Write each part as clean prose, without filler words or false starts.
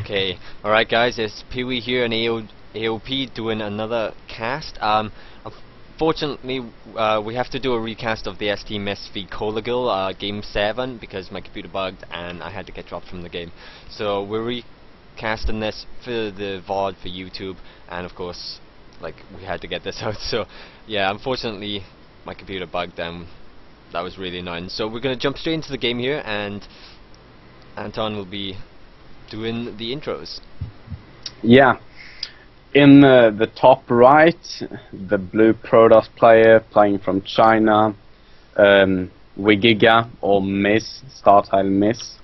Okay, alright guys, it's Pee-wee here and AOP doing another cast. Unfortunately, we have to do a recast of the ST Miss v Colagirl Game 7 because my computer bugged and I had to get dropped from the game. So we're recasting this for the VOD for YouTube, and of course, like, we had to get this out. So yeah, unfortunately my computer bugged and that was really annoying. So we're going to jump straight into the game here, and Anton will be doing the intros. Yeah, in the top right, the blue Protoss player playing from China, ZOWIE GEAR or Miss, star title Miss,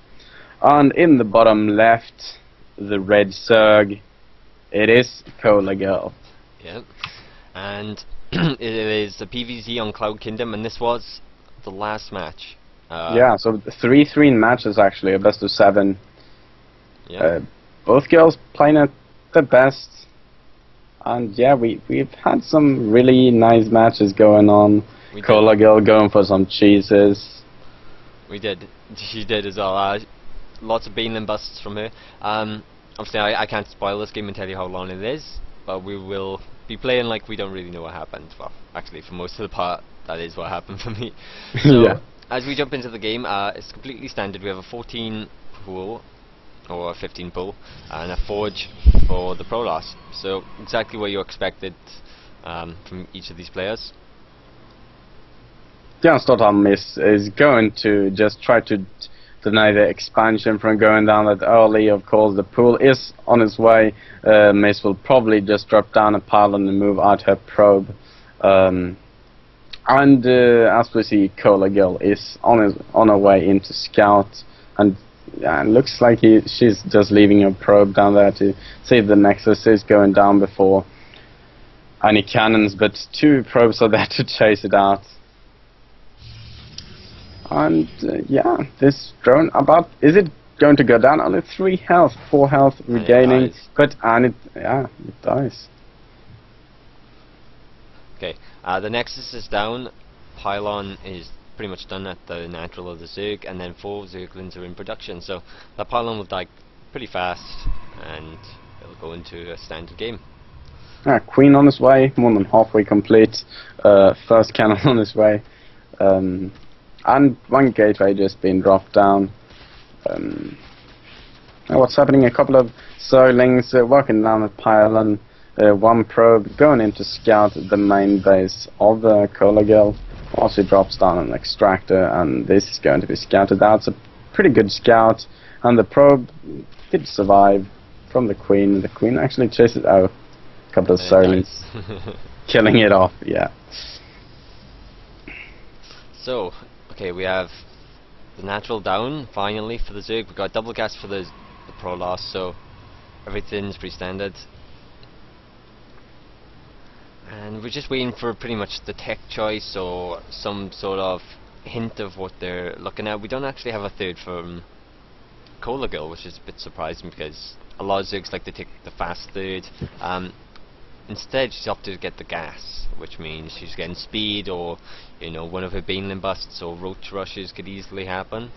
and in the bottom left, the red Zerg. It is Colagirl. Yep, and it is a PvZ on Cloud Kingdom, and this was the last match. Yeah, so 3-3 matches actually, a best of 7. Yeah. Both girls playing at the best, and yeah, we've had some really nice matches going on. Colagirl going for some cheeses. We did. She did as well. Lots of Baneling busts from her. Obviously, I can't spoil this game and tell you how long it is, but we will be playing like we don't really know what happened. Well, actually, for most of the part, that is what happened for me. So, yeah. As we jump into the game, it's completely standard. We have a 14 pool, or a 15 pool, and a forge for the Protoss. So exactly what you expected from each of these players. Yeah, Starter Miss is going to just try to deny the expansion from going down that early. Of course, the pool is on its way. Miss will probably just drop down a pylon and move out her probe. And as we see, Colagirl is on her way into scout, and yeah, it looks like she's just leaving her probe down there to see if the Nexus is going down before any cannons, but 2 probes are there to chase it out. And yeah, this drone is it going to go down? Only 3 health, 4 health regaining, it dies. Okay, the Nexus is down, pylon is pretty much done at the natural of the Zerg, and then 4 Zerglings are in production, so that pylon will die pretty fast and it'll go into a standard game. Queen on his way, more than halfway complete. First cannon on his way, and 1 gateway just been dropped down. What's happening? A couple of Zerglings working down the pylon. 1 probe going into scout the main base of the Colagirl. Also drops down an extractor, and this is going to be scouted out. It's a pretty good scout, and the probe did survive from the Queen. The Queen actually chases out a couple of Zerglings, killing it off. Yeah. So, okay, we have the natural down finally for the Zerg. We got double gas for the Protoss, so everything's pretty standard. And we're just waiting for pretty much the tech choice or some sort of hint of what they're looking at. We don't actually have a third from Colagirl, which is a bit surprising because a lot of Zergs like to take the fast third. Instead, she's opted to get the gas, which means she's getting speed, or you know, one of her Baneling busts or roach rushes could easily happen.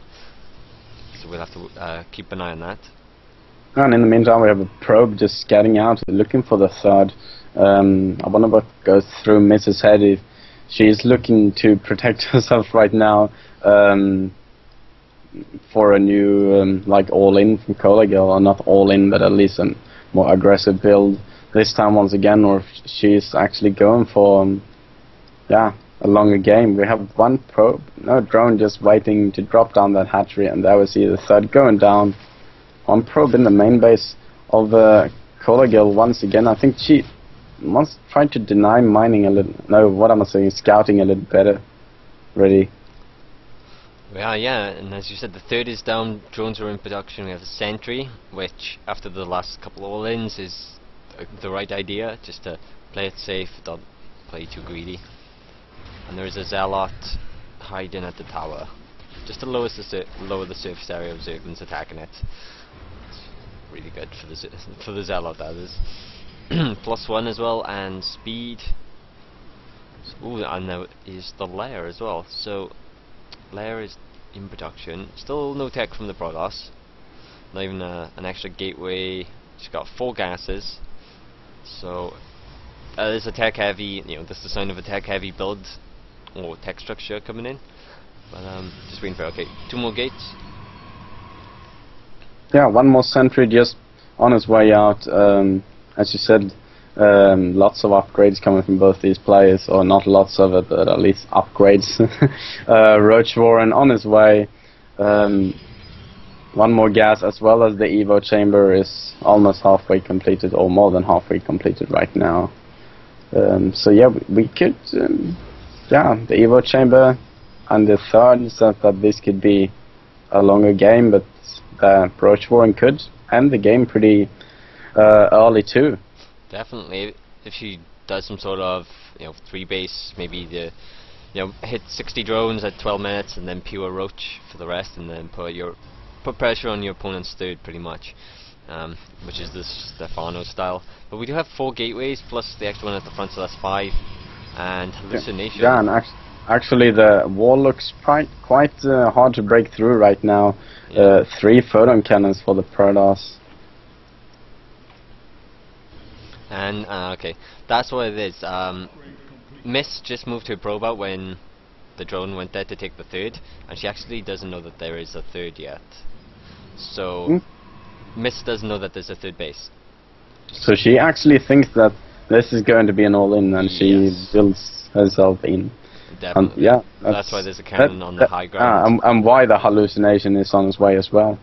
So we'll have to keep an eye on that. And in the meantime, we have a probe just scouting out, looking for the third. I wonder what goes through Mrs. head if she's looking to protect herself right now for a new like all-in from Colagirl, or not all-in, but at least a more aggressive build this time once again, or if she's actually going for a longer game. We have 1 probe, no drone, just waiting to drop down that hatchery, and there we see the third going down. 1 probe in the main base of Colagirl once again. I think she must try to deny mining a little. No, what am I saying? Scouting a little better. Ready. Yeah, and as you said, the third is down. Drones are in production. We have a sentry, which after the last couple of all-ins is the right idea, just to play it safe, don't play too greedy. And there is a zealot hiding at the tower, just to lower the surface area of Zerglings attacking it. It's really good for the zealot, that is. +1 as well, and speed. Ooh, and now is the lair as well. So lair is in production. Still no tech from the Protoss. not even an extra gateway. She's got 4 gases, so there's a tech heavy, this is the sign of a tech heavy build or tech structure coming in. But just waiting for, okay, 2 more gates. Yeah, 1 more sentry just on his way out. As you said, lots of upgrades coming from both these players, or not lots of it, but at least upgrades. Roach Warren on his way. 1 more gas, as well as the Evo chamber is almost halfway completed, or more than halfway completed right now. So yeah, we could, yeah, the Evo chamber and the third said that this could be a longer game, but Roach Warren could end the game pretty early too. Definitely, if she does some sort of 3 base, maybe hit 60 drones at 12 minutes and then pure Roach for the rest, and then put pressure on your opponent's third pretty much, which is the Stefano style. But we do have 4 gateways plus the extra one at the front, so that's 5. And hallucination. Yeah, and actually the wall looks quite hard to break through right now. Yeah. 3 photon cannons for the Predators. And okay, that's what it is. Miss just moved her probe out when the drone went there to take the third, and she actually doesn't know that there is a third yet. So Miss doesn't know that there's a third base. So she actually thinks that this is going to be an all-in, and she builds herself in. Definitely. Yeah, that's why there's a cannon on the high ground. And why the hallucination is on its way as well.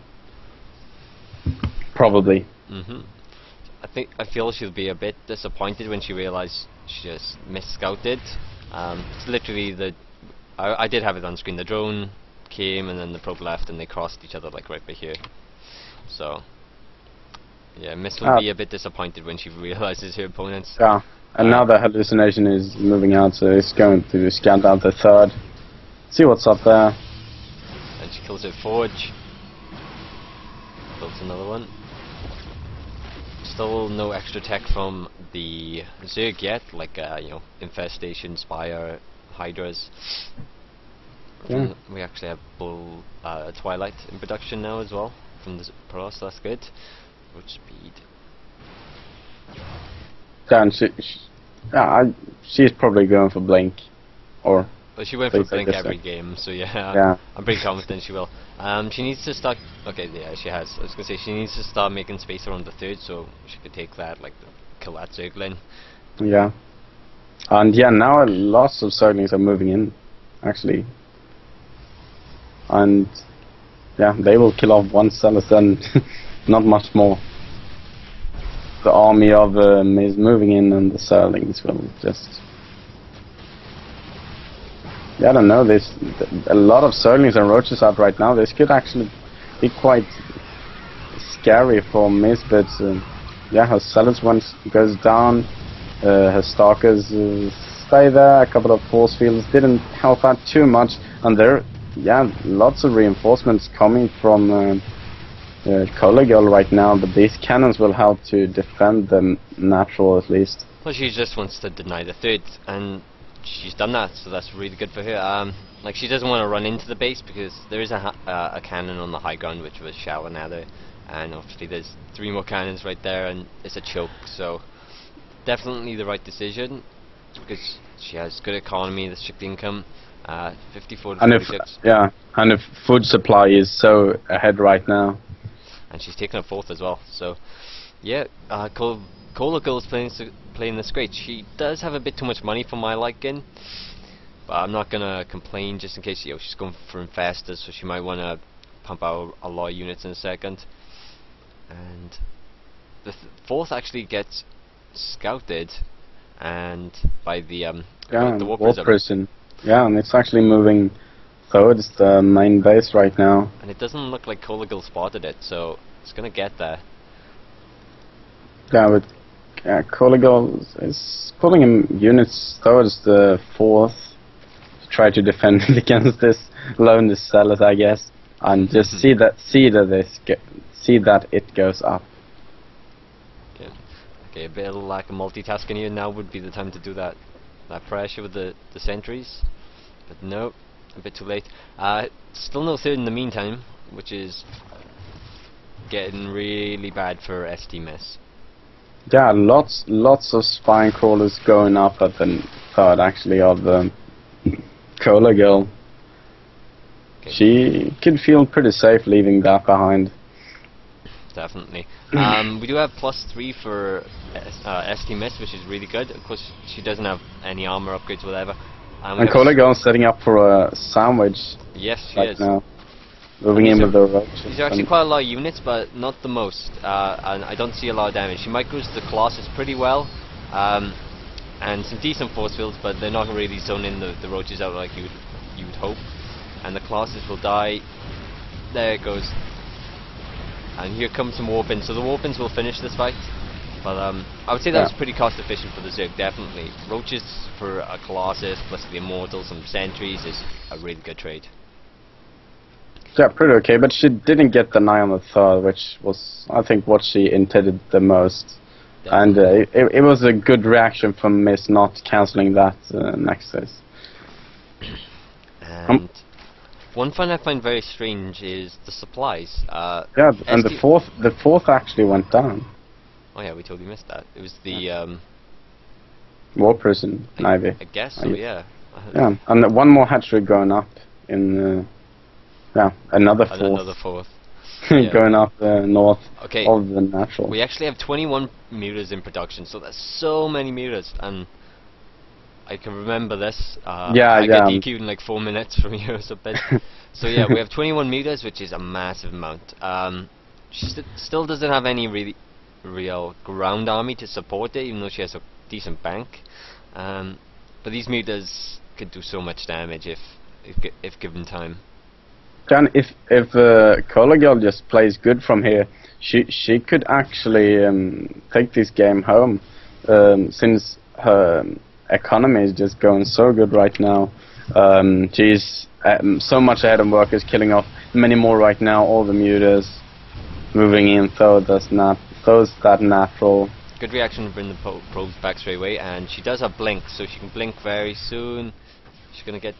Probably. I feel she'll be a bit disappointed when she realizes she just misscouted. It's literally I did have it on screen. The drone came and then the probe left, and they crossed each other like right by here. So yeah, Miss will be a bit disappointed when she realizes her opponents. Yeah, and now the hallucination is moving out, so it's going to scan down the third. See what's up there. And she kills her forge. Builds another one. Still no extra tech from the Zerg yet, like Infestation, Spire, Hydras. Yeah. We actually have Twilight in production now as well from the Pro, so that's good. Roach speed. Yeah, and she's probably going for Blink, or. Well, she went for Blink every game, so yeah, I'm pretty confident she will. She needs to start. Okay, yeah, she has. I was gonna say she needs to start making space around the third, so she could take that, kill that Zerglin. Yeah, and yeah, now lots of Zerglings are moving in, actually, and yeah, they will kill off 1 Celis and not much more. The army of is moving in, and the Zerglings will just. Yeah, I don't know, there's a lot of Zerglings and Roaches out right now. This could actually be quite scary for Miss, but yeah, her Celis once goes down, her Stalkers stay there, a couple of force fields didn't help out too much, and there, yeah, lots of reinforcements coming from Colagirl right now, but these cannons will help to defend the natural at least. Well, she just wants to deny the third, and she's done that, so that's really good for her. She doesn't want to run into the base because there is a cannon on the high ground, which was Shower Nether, and obviously there's 3 more cannons right there, and it's a choke. So definitely the right decision because she has good economy, the strict income, 54 to 46. And if food supply is so ahead right now, and she's taken a 4th as well. So yeah, Colagirl's playing this great. She does have a bit too much money for my liking, but I'm not gonna complain just in case she's going for infestors, so she might want to pump out a lot of units in a second. And the 4th actually gets scouted, and by the War Prison. Yeah, and it's actually moving towards the main base right now. And it doesn't look like Colagirl spotted it, so it's gonna get there. Yeah, but Colagirl is pulling in units towards the 4th to try to defend against this lone Celis, I guess, and just see that it goes up. Yeah. Okay, a bit of lack of multitasking here. Now would be the time to do that pressure with the sentries, but no, a bit too late. Still no third in the meantime, which is getting really bad for ST Miss. Yeah, lots of spine crawlers going up at the third actually of the Colagirl. Okay. She could feel pretty safe leaving that behind. Definitely. We do have +3 for ST Miss, which is really good. Of course, she doesn't have any armor upgrades, whatever. And Colagirl setting up for a sandwich. Yes, she right is. now. Moving in with the roaches. These are actually quite a lot of units, but not the most. And I don't see a lot of damage. She might cruise the Colossus pretty well, and some decent force fields, but they're not really zoning the roaches out like you would hope. And the Colossus will die. There it goes. And here comes some warpins. So the warpins will finish this fight. But I would say that was pretty cost efficient for the Zerg, definitely. Roaches for a Colossus plus the Immortal, some sentries is a really good trade. Yeah, pretty okay, but she didn't get the 9 on the third, which was, I think, what she intended the most. Definitely. And it was a good reaction from Miss not cancelling that Nexus. And one thing I find very strange is the supplies. Yeah, and the fourth actually went down. Oh yeah, we totally missed that. It was the War Prison Navy. I guess so, yeah. Yeah, and one more hatchery going up in. Yeah, another fourth. Yeah. Going up north of the natural. We actually have 21 mutas in production, so that's so many mutas, and I can remember this. I get DQ'd in like 4 minutes from you or something. So yeah, we have 21 mutas, which is a massive amount. She still doesn't have any real ground army to support it, even though she has a decent bank. But these mutas could do so much damage if given time. Then if Colagirl just plays good from here, she could actually take this game home, since her economy is just going so good right now. She's so much ahead of workers, killing off many more right now. All the mutas moving in, throws that natural. Good reaction to bring the probes back straight away, and she does have blink, so she can blink very soon. She's gonna get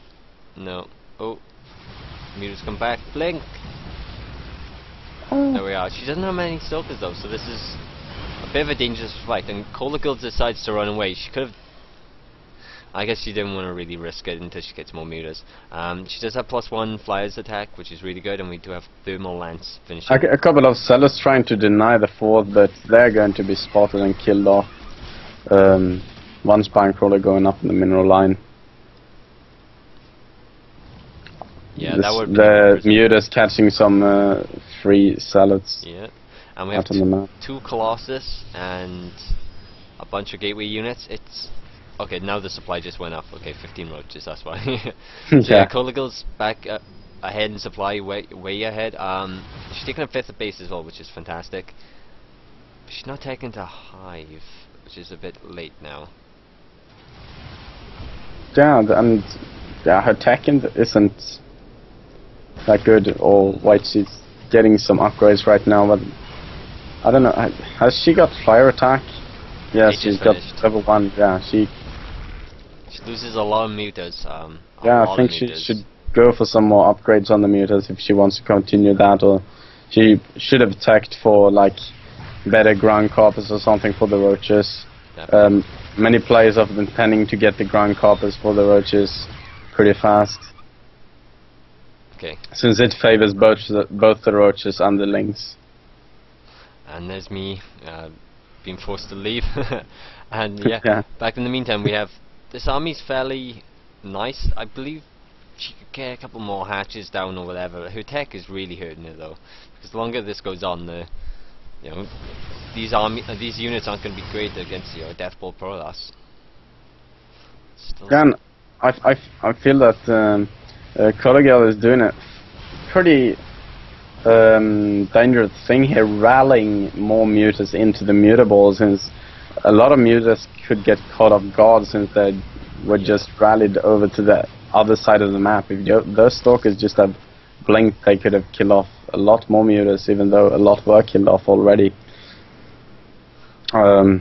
mutas come back. Blink! There we are. She doesn't have many stalkers though, so this is a bit of a dangerous fight. And Colagirl decides to run away. She could have... I guess she didn't want to really risk it until she gets more mutas. She does have +1 flyers attack, which is really good, and we do have thermal lance finishing. A couple of sellers trying to deny the fourth, but they're going to be spotted and killed off. One spine crawler going up in the mineral line. Yeah, that would be the mutas catching some free salads. Yeah, and we have 2 Colossus and a bunch of gateway units. It's okay. Now the supply just went up. Okay, 15 roaches. That's why. So yeah, Colagirl's back ahead in supply, way ahead. She's taking a 5th base as well, which is fantastic. But she's not taking to Hive, which is a bit late now. Yeah, and her tech isn't that good, or white. She's getting some upgrades right now, but I don't know. Has she got fire attack? Yeah, she's got level 1. Yeah, she loses a lot of mutas. Yeah, I think she should go for some more upgrades on the mutas if she wants to continue that, or she should have attacked for like better ground corpus or something for the roaches. Many players have been tending to get the ground corpus for the roaches pretty fast. Okay. Since it favors both the roaches and the lynx. And there's me being forced to leave. And yeah, back in the meantime, we have this army's fairly nice. I believe she could get a couple more hatches down or whatever. Her tech is really hurting her though, because the longer this goes on, these units aren't going to be great against your Deathball Protoss. And I feel that Colagirl is doing a pretty dangerous thing here, rallying more mutas into the mutaball, since a lot of mutas could get caught off guard since they were just rallied over to the other side of the map. If those stalkers just have blinked, they could have killed off a lot more mutas, even though a lot were killed off already. The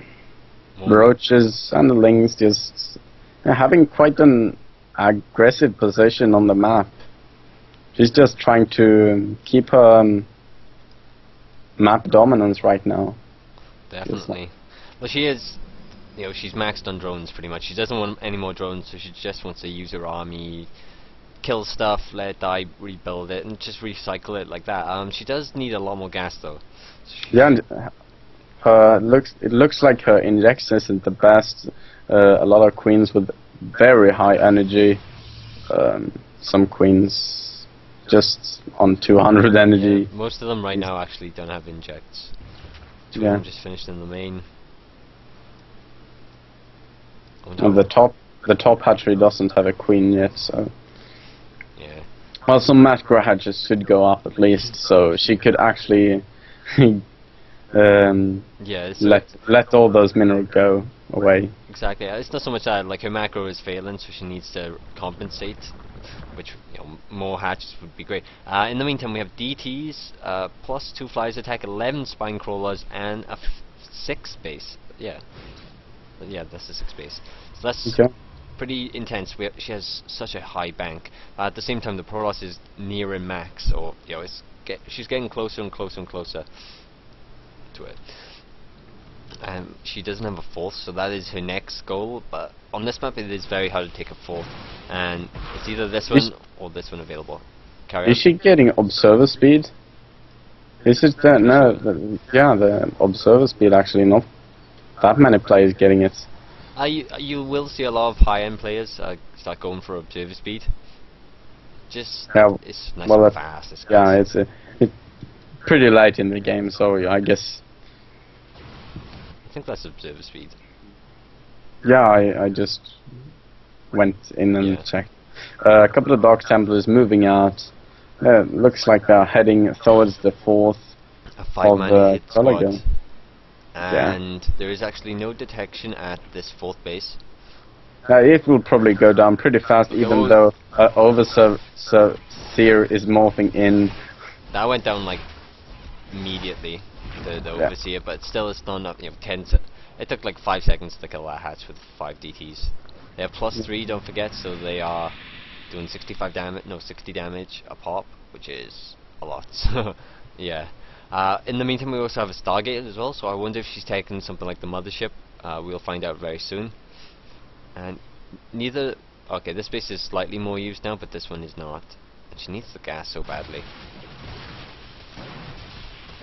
roaches and the lynx just having quite an aggressive position on the map. She's just trying to keep her map dominance right now. Definitely. Well, she is, she's maxed on drones pretty much. She doesn't want any more drones, so she just wants to use her army, kill stuff, let it die, rebuild it, and just recycle it like that. She does need a lot more gas though. Yeah, and it looks like her injection isn't the best. A lot of queens with very high energy. Some queens just on 200 energy. Yeah, most of them right now actually don't have injects. Two of them just finished in the main. And the top hatchery doesn't have a queen yet, so. Yeah. Well, some macro hatches should go up at least, so she could actually let all those minerals go away. Exactly. It's not so much that like her macro is failing, so she needs to compensate, which more hatches would be great. In the meantime, we have DTs, plus 2 flyers attack, 11 spine crawlers, and a 6 base. Yeah, that's a 6 base. So that's pretty intense. She has such a high bank. At the same time, the Protoss is nearing max, or she's getting closer and closer and closer to it. She doesn't have a 4th, so that is her next goal, but on this map it is very hard to take a 4th, and it's either this one or this one available. Is she getting observer speed? Is it that? No, the observer speed actually, not that many players getting it. You will see a lot of high-end players start going for observer speed. It's nice and fast. It's pretty late in the game, so I guess. I think that's observer speed. Yeah, I just went in and checked. A couple of Dark Templars moving out. Looks like they're heading towards the 4th a 5-man hit Colagirl. squad. And there is actually no detection at this 4th base. It will probably go down pretty fast, even though Overseer is morphing in. That went down like immediately, the Overseer, but still it's not enough. It took like 5 seconds to kill that hatch with 5 DTs. They have +3, don't forget, so they are doing 60 damage a pop, which is a lot. Yeah. In the meantime, we also have a Stargate as well, so I wonder if she's taking something like the Mothership. We'll find out very soon. And neither... Okay, this base is slightly more used now, but this one is not. And she needs the gas so badly.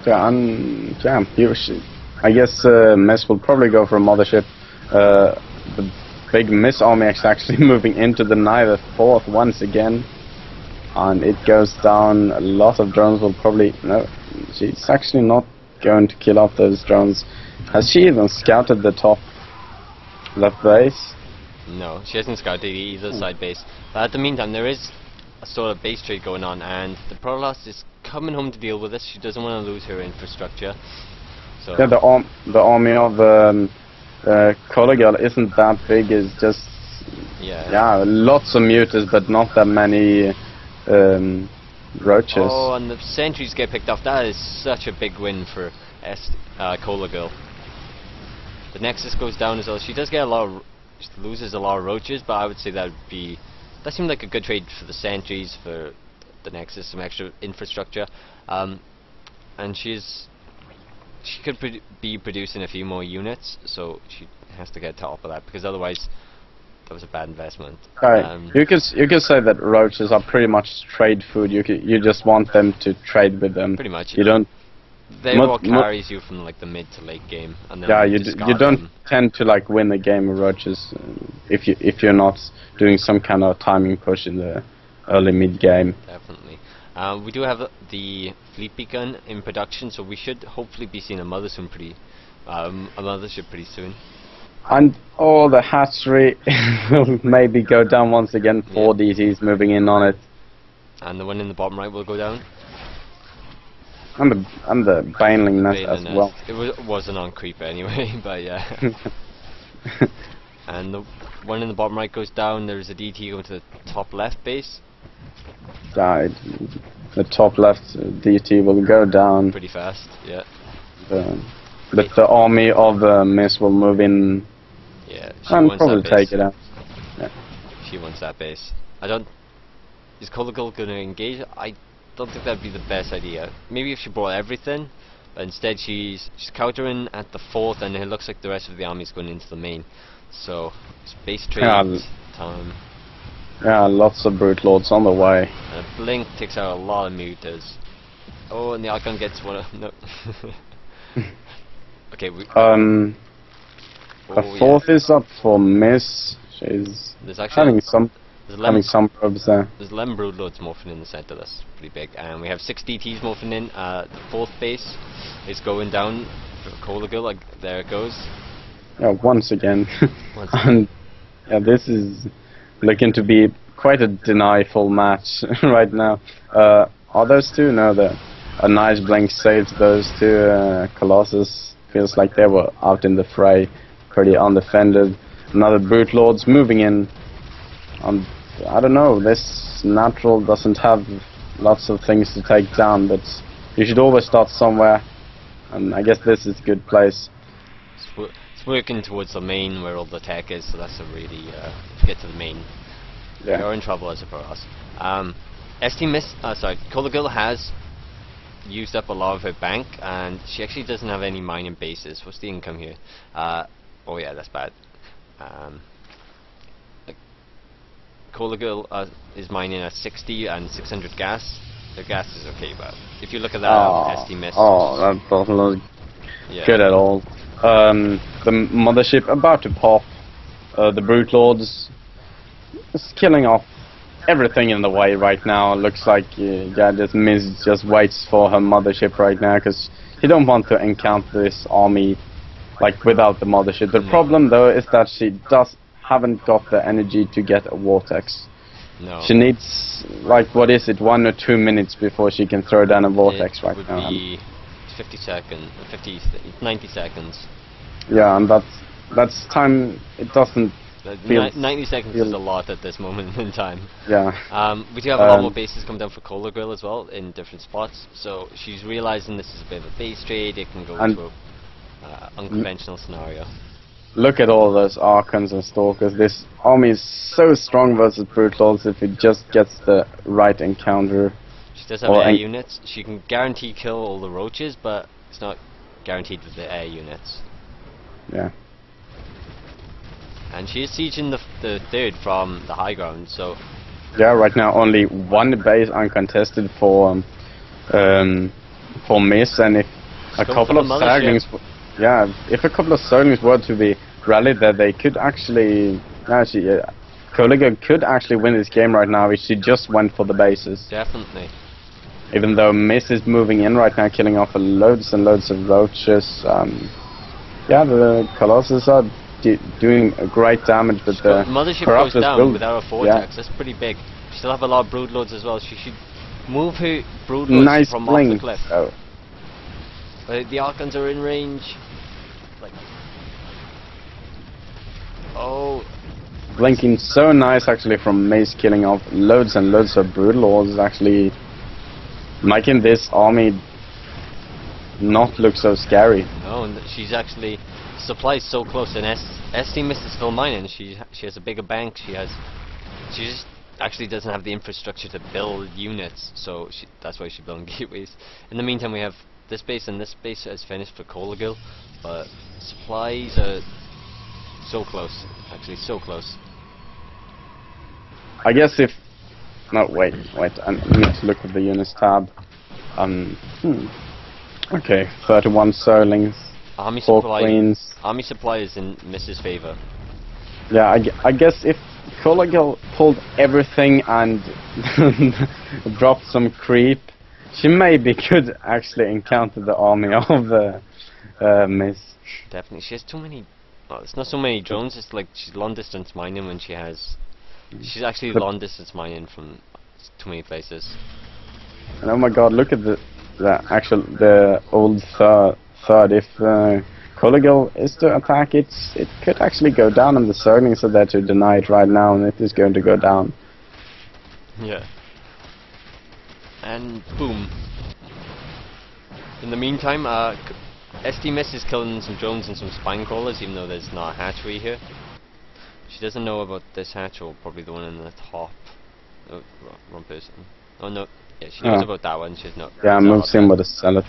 I guess Mess will probably go for a Mothership. The big Miss army is actually moving into the Neither 4th once again. And it goes down. A lot of drones will probably... No, she's actually not going to kill off those drones. Has she even scouted the top left base? No, she hasn't scouted either side base. But at the meantime, there is a sort of base trade going on, and the Protoss is coming home to deal with this. She doesn't want to lose her infrastructure. So yeah, the army of Colagirl isn't that big. It's just lots of mutas, but not that many roaches. Oh, and the sentries get picked off. That is such a big win for Colagirl. The Nexus goes down as well. She does get she loses a lot of roaches, but I would say that seemed like a good trade for the sentries, for the Nexus, some extra infrastructure, and she could be producing a few more units, so she has to get top of that, because otherwise that was a bad investment. You could say that roaches are pretty much trade food. You just want them to trade with them. Pretty much. You don't. They what carries you from like the mid to late game, and then you don't tend to like win the game with roaches if you're not doing some kind of timing push in the early mid game. Definitely. We do have the fleet beacon in production, so we should hopefully be seeing a mothership pretty soon. And the hatchery will maybe go down once again. 4 DTs moving in on it. And the one in the bottom right will go down. And the Baneling nest as well. It wasn't on creeper anyway, but yeah. And the one in the bottom right goes down. There's a DT going to the top left base. Died. The top left DT will go down pretty fast. Yeah. But the army of Miss will move in. Yeah. And probably take it out. Yeah. She wants that base. Is Colagirl going to engage? I don't think that'd be the best idea. Maybe if she brought everything, But instead she's countering at the fourth, and it looks like the rest of the army is going into the main. So it's base trade time. Yeah, lots of brute lords on the way. And a blink takes out a lot of mutas. Oh, and the Archon gets one. No. Okay, we. A fourth is up for Miss. She's having some probes there. There's 11 broodlords morphing in the center. That's pretty big. And we have 6 DTs morphing in. The fourth base is going down for Colagirl. Like, there it goes. Yeah, once again. And yeah, this is looking to be quite a deny-full match right now. Are those two? No, a nice blink saves those two. Colossus feels like they were out in the fray, pretty undefended. Another brute lords moving in. I don't know, this natural doesn't have lots of things to take down, but you should always start somewhere, and I guess this is a good place. It's working towards the main where all the tech is, so that's a really to get to the main. Yeah. You're in trouble as a for us. Colagirl has used up a lot of her bank, and she actually doesn't have any mining bases. What's the income here? Oh yeah, that's bad. Colagirl is mining at 60 and 600 gas. The gas is okay, but if you look at that, SD miss. Oh, that doesn't look good at all. The mothership about to pop. The brute lords is killing off everything in the way right now. Looks like this Miss just waits for her mothership right now, because he don't want to encounter this army like without the mothership. The problem though is that she haven't got the energy to get a vortex. No. She needs, like, what is it, 1 or 2 minutes before she can throw down a vortex right now. It would be 90 seconds. Yeah, and that's time. It doesn't feel 90 seconds is a lot at this moment in time. Yeah. We do have a lot more bases come down for Colagirl as well in different spots, so she's realizing this is a bit of a base trade. It can go into a unconventional scenario. Look at all those Archons and Stalkers. This army is so strong versus brute lords if it just gets the right encounter. She does have air units. She can guarantee kill all the roaches, but it's not guaranteed with the air units. Yeah. And she is sieging the third from the high ground, so... Yeah, right now only one base uncontested for Miss, and if a couple of Saglings... Yeah, if a couple of Zerglings were to be rallied there, they could actually... Colagirl could actually win this game right now if she just went for the bases. Definitely. Even though Miss is moving in right now, killing off loads and loads of roaches. Yeah, the Colossus are doing a great damage, but the mothership goes down without a vortex. That's pretty big. She still have a lot of broodlords as well. She should move her broodlords from off the cliff. The Archons are in range. Like, oh, blinking so nice actually from Mace, killing off loads and loads of broodlords, actually making this army not look so scary. No, and she's actually supplies so close, and SD Miss is still mining. She has a bigger bank. She just actually doesn't have the infrastructure to build units, so that's why she's building gateways. In the meantime, we have this base, and this base is finished for Colagirl, but supplies are so close, actually so close. I guess if... No, wait, I need to look at the units tab. Okay, 31 Zerglings, 4 Queens. Army supply is in Miss's favor. Yeah, I guess if Colagirl pulled everything and dropped some creep, she maybe could actually encounter the army of Miss. Definitely, she has too many... Well, it's not so many drones, it's like she's long distance mining when she has... She's actually long distance mining from too many places. And oh my god, look at the old third. If Colagirl is to attack it could actually go down, and the Zerglings are there to deny it right now, and it is going to go down. Yeah. And boom. In the meantime, SD Miss is killing some drones and some spine crawlers, even though there's not a hatchery here. She doesn't know about this hatch, or probably the one in the top. Oh, wrong person. Oh no, yeah, she knows about that one. She's not. Yeah, moves in with a salad.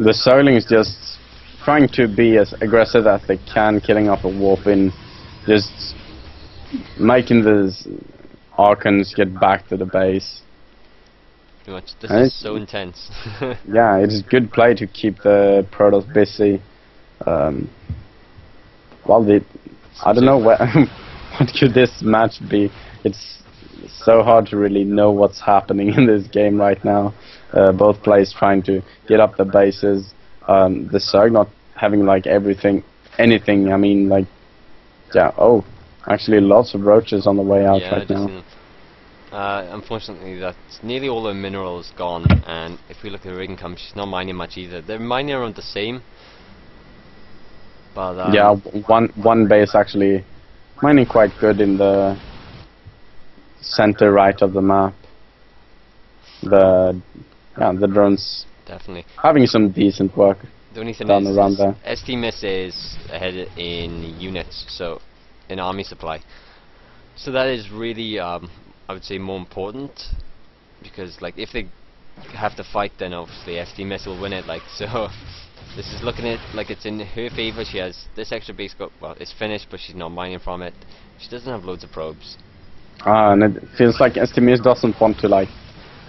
The Soling is just trying to be as aggressive as they can, killing off a warp in, just making the Archons get back to the base. Pretty much. This is so intense. Yeah, it is good play to keep the Protoss busy. Well, I don't know what could this match be. It's so hard to really know what's happening in this game right now. Both players trying to get up the bases. The Zerg not having like anything. I mean, like, yeah. Oh, actually, lots of roaches on the way out right now. Unfortunately, that's nearly all the minerals gone, and if we look at her income, she's not mining much either. They're mining around the same. But yeah, one base actually mining quite good in the center right of the map. The drones definitely having some decent work. The only thing done around there. ST Miss is ahead in units, so in army supply. So that is really, I would say, more important, because like if they have to fight, then obviously ST Miss will win it. Like so. This is looking at like it's in her favor. She has this extra base well, it's finished, but she's not mining from it. She doesn't have loads of probes. And it feels like STMS doesn't want to like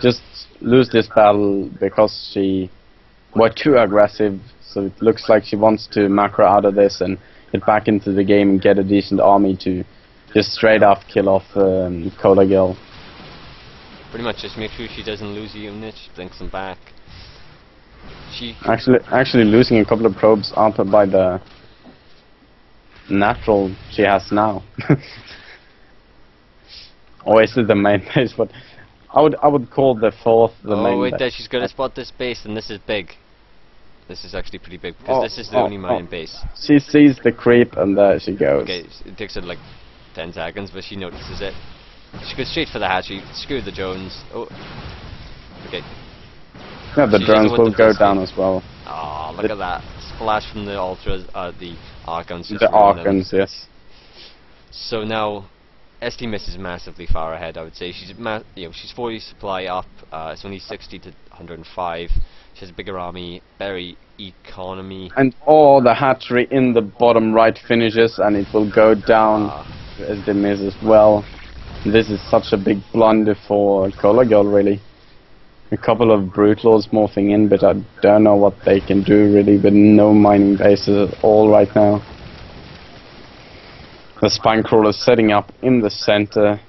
just lose this battle because she were too aggressive. So it looks like she wants to macro out of this and get back into the game and get a decent army to just straight off kill off Colagirl. Pretty much just make sure she doesn't lose a unit. She blinks them back. She actually losing a couple of probes out by the natural she has now. Or is it the main base? But I would call the fourth the main base. Oh wait, there she's gonna spot this base, and this is big. This is actually pretty big because this is the only mining base. She sees the creep and there she goes. Okay, it takes her like 10 seconds, but she notices it. She goes straight for the hatchery. Screw the drones. Oh, okay. Yeah, the drones will go down as well. Oh, look at that splash from the ultras, the Archons. The Archons, yes. So now, ST Miss is massively far ahead. I would say she's she's 40 supply up. It's only 60 to 105. She has a bigger army, better economy. And the hatchery in the bottom right finishes, and it will go down as the Miss as well. This is such a big blunder for Colagirl, really. A couple of Brute Lords morphing in, but I don't know what they can do really with no mining bases at all right now. The Spine Crawler setting up in the center.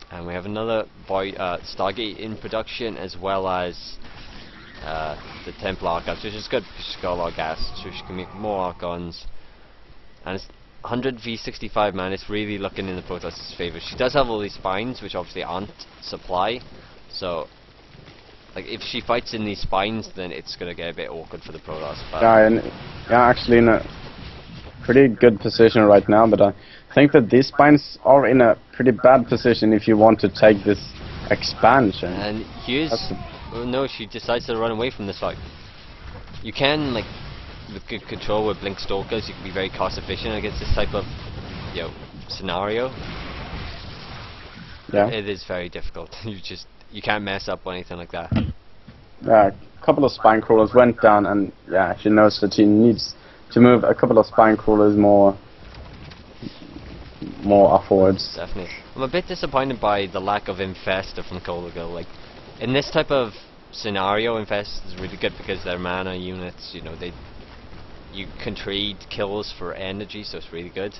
And we have another Stargate in production, as well as the Templar Archives, which is good because she's got a lot of gas, so she can make more Archons. And it's 100 v 65 man, it's really looking in the Protoss' favor. She does have all these spines, which obviously aren't supply, so like if she fights in these spines, then it's gonna get a bit awkward for the Protoss. Yeah, actually in a pretty good position right now, but I think that these spines are in a pretty bad position if you want to take this expansion. And here's oh no, she decides to run away from this fight. You can, like, with good control with Blink Stalkers, you can be very cost efficient against this type of scenario. Yeah. It is very difficult. You can't mess up or anything like that. Yeah, a couple of Spine Crawlers went down, and yeah, she knows that she needs to move a couple of Spine Crawlers more upwards. Definitely. I'm a bit disappointed by the lack of Infester from Colagirl. Like, in this type of scenario, Infest is really good because they're mana units. You know, you can trade kills for energy, so it's really good.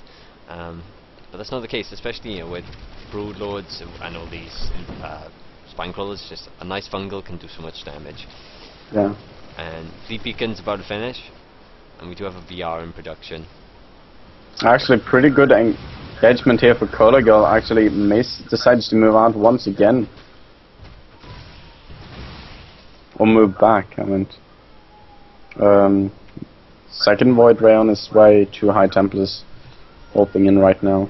But that's not the case, especially with Broodlords and all these Spine Crawlers. Just a nice fungal can do so much damage. Yeah. And Fleet Beacon's about to finish, and we do have a VR in production. Actually, pretty good engagement here for Colagirl. Actually, Mace decides to move out once again. Or move back, I meant. Second Void Ray on his way, 2 High Templars opening in right now.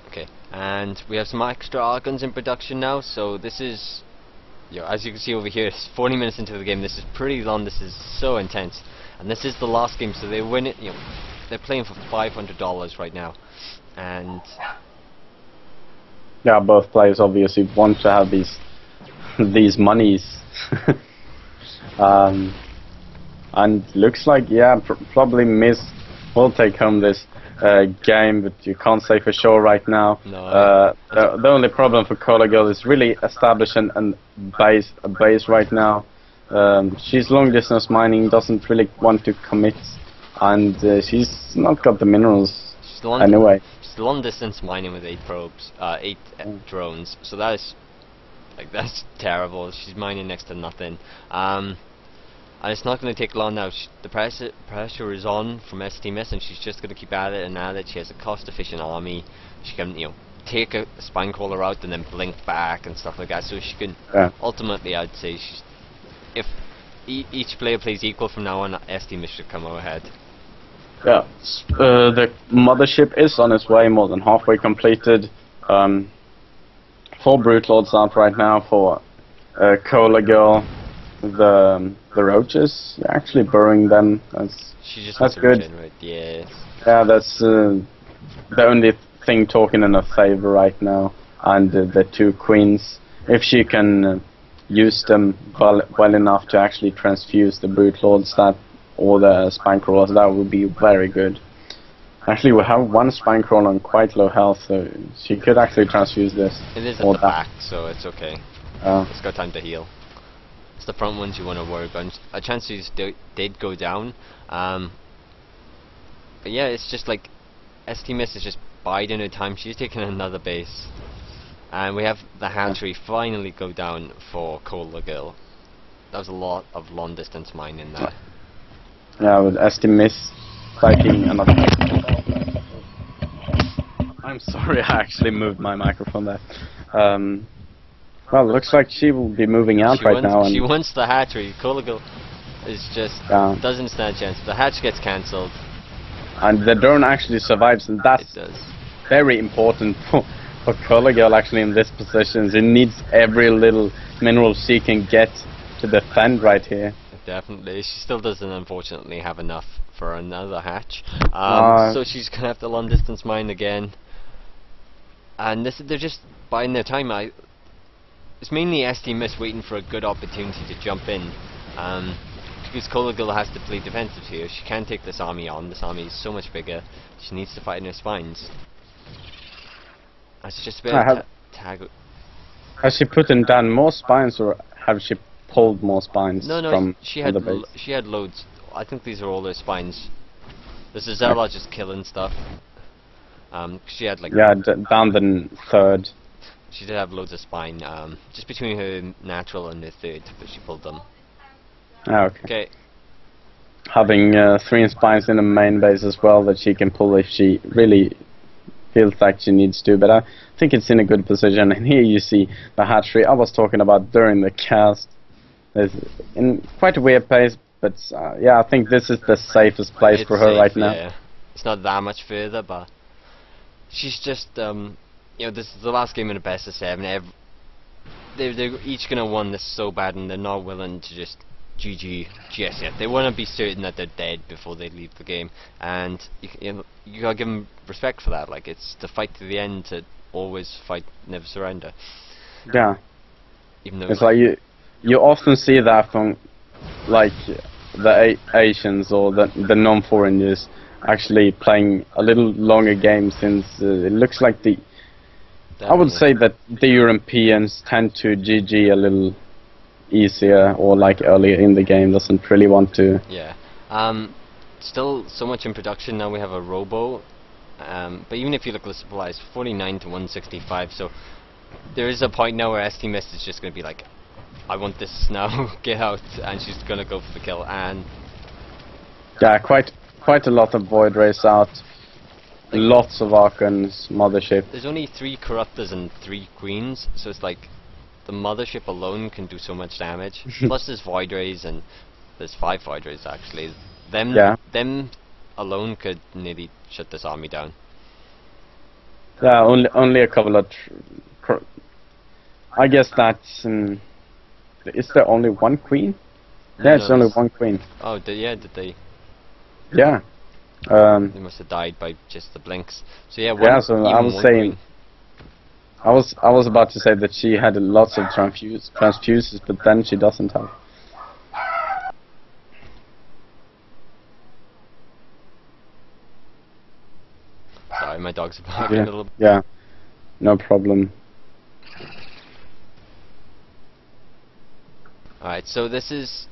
Okay, and we have some extra Archons in production now, so this is, as you can see over here, it's 40 minutes into the game. This is pretty long, this is so intense. And this is the last game, so they win it, they're playing for $500 right now. And yeah, both players obviously want to have these these monies. And looks like, yeah, probably Miss will take home this game, but you can't say for sure right now. No, the only problem for Colagirl is really establishing a base right now. She's long distance mining, doesn't really want to commit, and she's not got the minerals anyway. She's long distance mining with 8 probes, 8 drones, so that's terrible. She's mining next to nothing. And it's not going to take long now. The pressure is on from STMS, and she's just going to keep at it and at it. She has a cost-efficient army. She can, take a spine crawler out and then blink back and stuff like that. So she can ultimately, I'd say, if each player plays equal from now on, STMS should come ahead. Yeah, the mothership is on its way, more than halfway completed. 4 Brute Lords out right now for Colagirl. The roaches, you're actually burrowing them. That's good. Yes. Yeah, that's the only thing talking in her favor right now. And the 2 queens, if she can use them well enough to actually transfuse the Brute Lords or the Spine Crawlers, that would be very good. Actually, we have 1 Spine Crawler on quite low health, so she could actually transfuse this. It is at the back, so it's okay. It's got time to heal. It's the front ones you want to worry about. A chance these did go down, but yeah, it's just like STMS is just biding her time. She's taking another base, and we have the hatchery finally go down for Colagirl. That was a lot of long distance mining there. Yeah, with STMS fighting another. I'm sorry, I actually moved my microphone there. Well, looks like she will be moving out right now. She wants the hatchery. Colagirl is just doesn't stand a chance. The hatch gets cancelled, and the drone actually survives, and that's very important for Colagirl actually in this position. It needs every little mineral she can get to defend right here. Definitely, she still doesn't unfortunately have enough for another hatch, so she's gonna have to long distance mine again. And they're just biding their time. It's mainly STMS waiting for a good opportunity to jump in, because Colagirl has to play defensive here. She can't take this army on. This army is so much bigger. She needs to fight in her spines. It's just a bit of tag. Has she put in down more spines, or have she pulled more spines? No, she had loads. I think these are all her spines. This is Zella just killing stuff. She had like down the 3rd. She did have loads of spine, just between her natural and her 3rd, but she pulled them. Okay. Having 3 spines in the main base as well that she can pull if she really feels like she needs to, but I think it's in a good position. And here you see the hatchery I was talking about during the cast. It's in quite a weird place, but yeah, I think this is the safest place for her right now. Yeah. It's not that much further, but she's just this is the last game in a best of 7. They're each gonna want this so bad, and they're not willing to just GG just yet. They want to be certain that they're dead before they leave the game, and you gotta give them respect for that. Like, it's to fight to the end, to always fight, never surrender. Yeah. Even though it's like you often see that from like the Asians or the non-foreigners actually playing a little longer game, since it looks like I would say that the Europeans tend to GG a little easier, or like earlier in the game, doesn't really want to. Yeah. Still so much in production now. We have a Robo, but even if you look at the supplies, 49 to 165. So there is a point now where STMS is just going to be like, I want this now, get out, and she's going to go for the kill. And yeah, quite a lot of Void Rays out. Lots of Archons, Mothership. There's only 3 Corruptors and 3 Queens, so it's like the Mothership alone can do so much damage. Plus there's Void Rays, and there's 5 Void Rays actually. Them alone could nearly shut this army down. Yeah, only a couple of... I guess that's... is there only 1 Queen? Yeah, it's only 1 Queen. Oh, did they? Yeah. They must have died by just the blinks. So yeah, so I was saying, I was about to say that she had lots of transfuses, but then she doesn't have. Sorry, my dog's barking a little bit. Yeah, no problem. Alright, so this is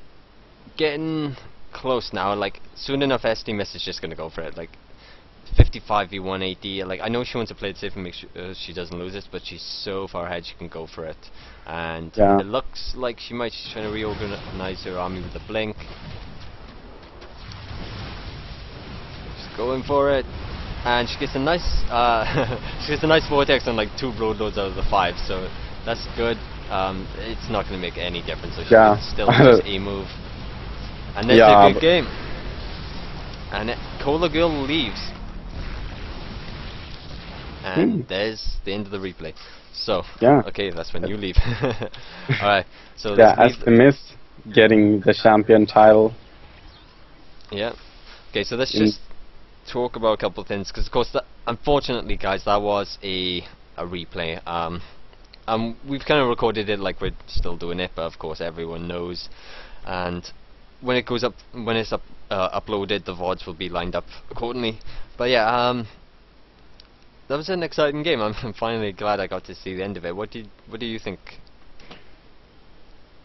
getting close now. Like, soon enough, SD Miss is just gonna go for it. Like, 55v1 AD. Like, I know she wants to play it safe and make sure she doesn't lose it, but she's so far ahead she can go for it. And it looks like she might be trying to reorganize her army with a blink. She's going for it, and she gets a nice she gets a nice vortex on like 2 broadloads out of the 5. So that's good. It's not going to make any difference. So she can still just a move, and that's a good game. And Colagirl leaves. And there's the end of the replay. So, okay, that's when you leave. Alright, so as the Miss getting the champion title. Yeah. Okay, so let's just talk about a couple of things, because of course, unfortunately, guys, that was a replay. We've kind of recorded it like we're still doing it, but of course, everyone knows. And when it goes up, when it's uploaded, the VODs will be lined up accordingly. But yeah, that was an exciting game. I'm finally glad I got to see the end of it. What do you think?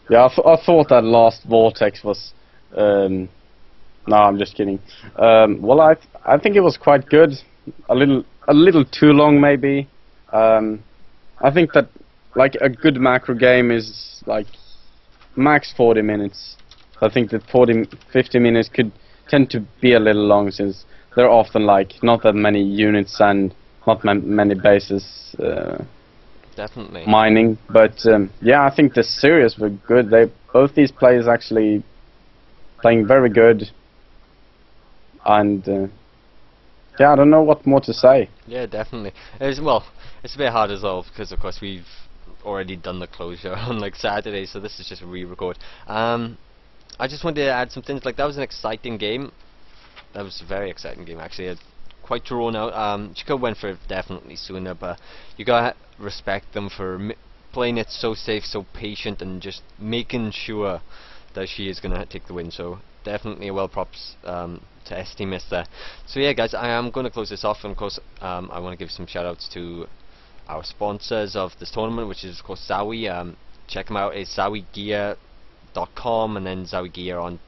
Yeah, I thought that last vortex was. No, I'm just kidding. Well, I think it was quite good. A little too long, maybe. I think that like a good macro game is like max 40 minutes. I think that 50 minutes could tend to be a little long, since there are often like not that many units and not many bases definitely mining. But yeah, I think the series were good. Both these players actually playing very good, and yeah, I don't know what more to say. Yeah, definitely. It's a bit hard as well, because of course we've already done the closure on like Saturday, so this is just a re-record. I just wanted to add some things. Like, that was an exciting game. That was a very exciting game, actually. Quite drawn out. She could have went for it definitely sooner, but you gotta respect them for playing it so safe, so patient, and just making sure that she is gonna take the win. So definitely well props to ST Miss there. So yeah, guys, I am gonna close this off, and of course I want to give some shout outs to our sponsors of this tournament, which is of course ZOWIE. Check them out. It's ZOWIEGEAR.com, and then ZOWIE GEAR on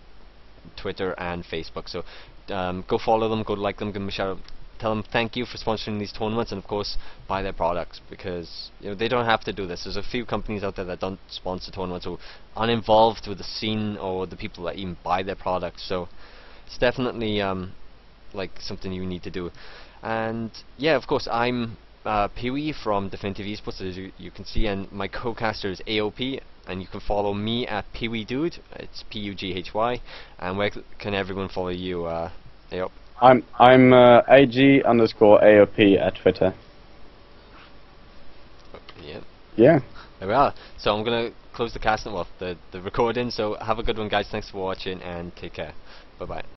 Twitter and Facebook. So go follow them, go like them, give them a shout out, tell them thank you for sponsoring these tournaments, and of course buy their products, because they don't have to do this. There's a few companies out there that don't sponsor tournaments, or aren't involved with the scene or the people that even buy their products. So it's definitely like something you need to do. And yeah, of course, I'm Pee-wee from DefinitiveeSports, as you can see, and my co-caster is AOP, and you can follow me at PeeWeeDude. It's PUGHY. And where can everyone follow you, AOP? I'm AG_AOP at Twitter. Yeah. Yeah. There we are. So I'm gonna close the cast, well, the recording. So have a good one, guys. Thanks for watching, and take care. Bye bye.